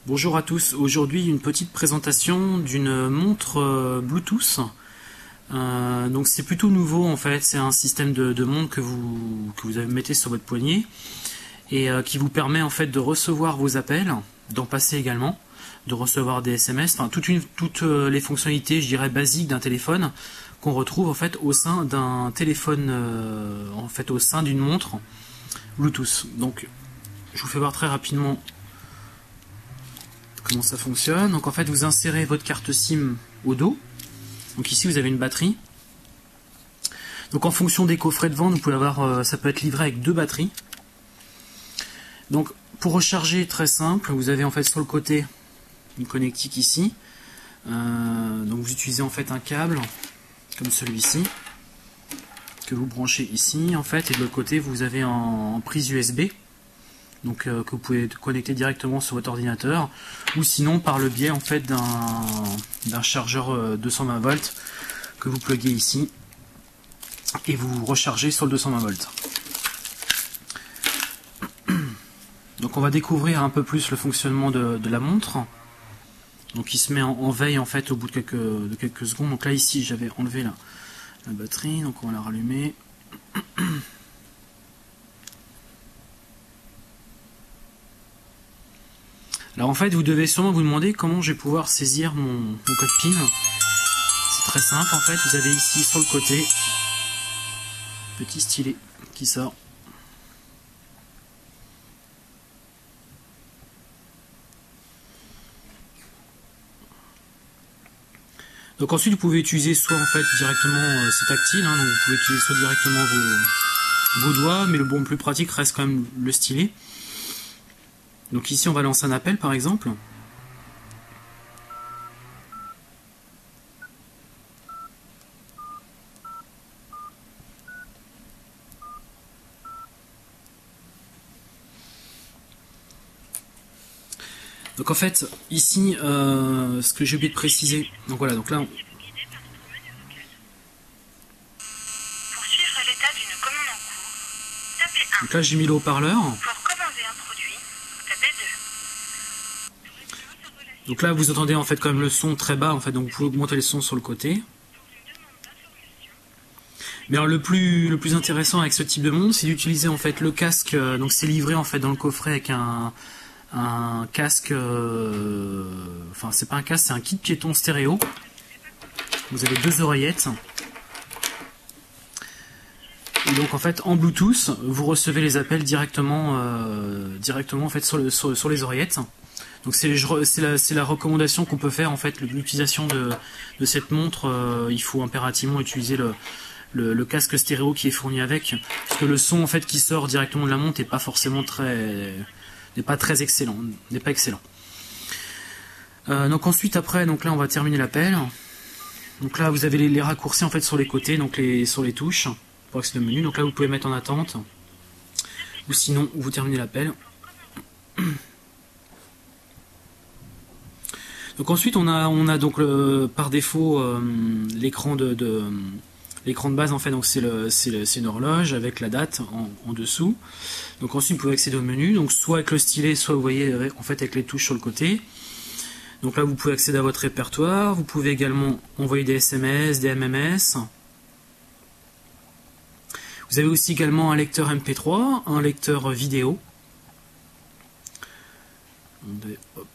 Bonjour à tous, aujourd'hui une petite présentation d'une montre Bluetooth. Donc c'est plutôt nouveau en fait, c'est un système de montre que vous mettez sur votre poignet et qui vous permet en fait de recevoir vos appels, d'en passer également, de recevoir des SMS, enfin toutes les fonctionnalités je dirais basiques d'un téléphone qu'on retrouve en fait au sein d'un téléphone, en fait au sein d'une montre Bluetooth. Donc je vous fais voir très rapidement comment ça fonctionne. Donc en fait vous insérez votre carte SIM au dos. Donc ici vous avez une batterie. Donc en fonction des coffrets de vente, vous pouvez avoir, ça peut être livré avec 2 batteries. Donc pour recharger, très simple, vous avez en fait sur le côté une connectique ici. Donc vous utilisez en fait un câble comme celui-ci que vous branchez ici en fait, et de l'autre côté vous avez en prise USB. Donc que vous pouvez connecter directement sur votre ordinateur, ou sinon par le biais en fait d'un chargeur 220 volts que vous pluguez ici et vous rechargez sur le 220 volts. Donc on va découvrir un peu plus le fonctionnement de la montre. Donc il se met en veille en fait au bout de quelques secondes. Donc là ici j'avais enlevé la batterie, donc on va la rallumer. Alors en fait vous devez sûrement vous demander comment je vais pouvoir saisir mon code PIN. C'est très simple en fait, vous avez ici sur le côté petit stylet qui sort. Donc ensuite vous pouvez utiliser soit en fait directement, c'est tactile, hein, donc vous pouvez utiliser soit directement vos doigts, mais le plus pratique reste quand même le stylet. Donc ici on va lancer un appel par exemple. Donc en fait ici ce que j'ai oublié de préciser, donc voilà, donc là donc là j'ai mis le haut-parleur. Donc là vous entendez en fait quand même le son très bas en fait, donc vous pouvez augmenter le son sur le côté. Mais alors le plus intéressant avec ce type de montre, c'est d'utiliser en fait le casque, donc c'est livré en fait dans le coffret avec un casque, enfin c'est pas un casque, c'est un kit piéton stéréo. Vous avez 2 oreillettes. Et donc en fait en Bluetooth, vous recevez les appels directement en fait sur les oreillettes. Donc c'est la recommandation qu'on peut faire en fait, l'utilisation de cette montre. Il faut impérativement utiliser le casque stéréo qui est fourni avec, parce que le son en fait qui sort directement de la montre n'est pas forcément n'est pas excellent. Donc ensuite après, donc là on va terminer l'appel. Donc là vous avez les raccourcis en fait sur les côtés, donc sur les touches pour accéder au menu. Donc là vous pouvez mettre en attente, ou sinon vous terminez l'appel. Donc ensuite on a donc par défaut l'écran l'écran de base en fait, donc c'est une horloge avec la date en dessous. Donc ensuite vous pouvez accéder au menu, donc soit avec le stylet, soit vous voyez en fait avec les touches sur le côté. Donc là vous pouvez accéder à votre répertoire, vous pouvez également envoyer des SMS, des MMS. Vous avez aussi également un lecteur MP3, un lecteur vidéo. Hop.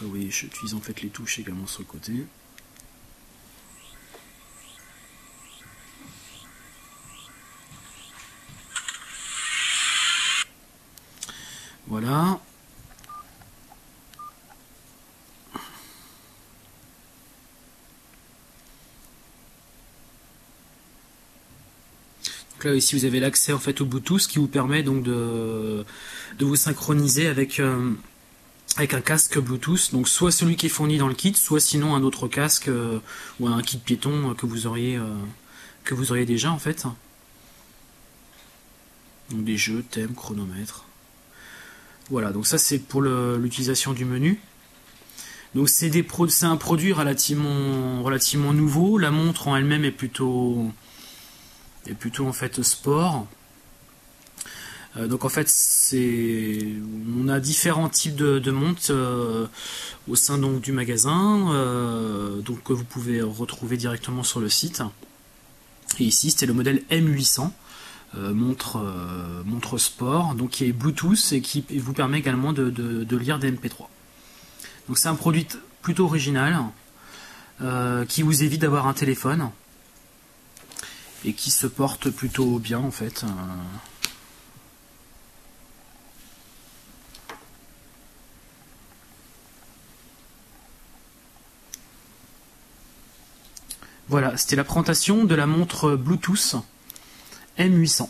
Vous voyez, j'utilise en fait les touches également sur le côté. Voilà. Donc là ici vous avez l'accès en fait au Bluetooth qui vous permet donc de vous synchroniser avec un casque Bluetooth, donc soit celui qui est fourni dans le kit, soit sinon un autre casque ou un kit piéton que vous auriez déjà en fait. Donc des jeux, thèmes, chronomètres. Voilà, donc ça c'est pour l'utilisation du menu. Donc c'est un produit relativement nouveau. La montre en elle-même est plutôt en fait sport. Donc en fait, on a différents types de montres au sein donc du magasin, donc que vous pouvez retrouver directement sur le site. Et ici, c'était le modèle M800, montre sport, donc qui est Bluetooth et qui vous permet également de lire des MP3. Donc c'est un produit plutôt original qui vous évite d'avoir un téléphone et qui se porte plutôt bien en fait. Voilà, c'était la présentation de la montre Bluetooth M800.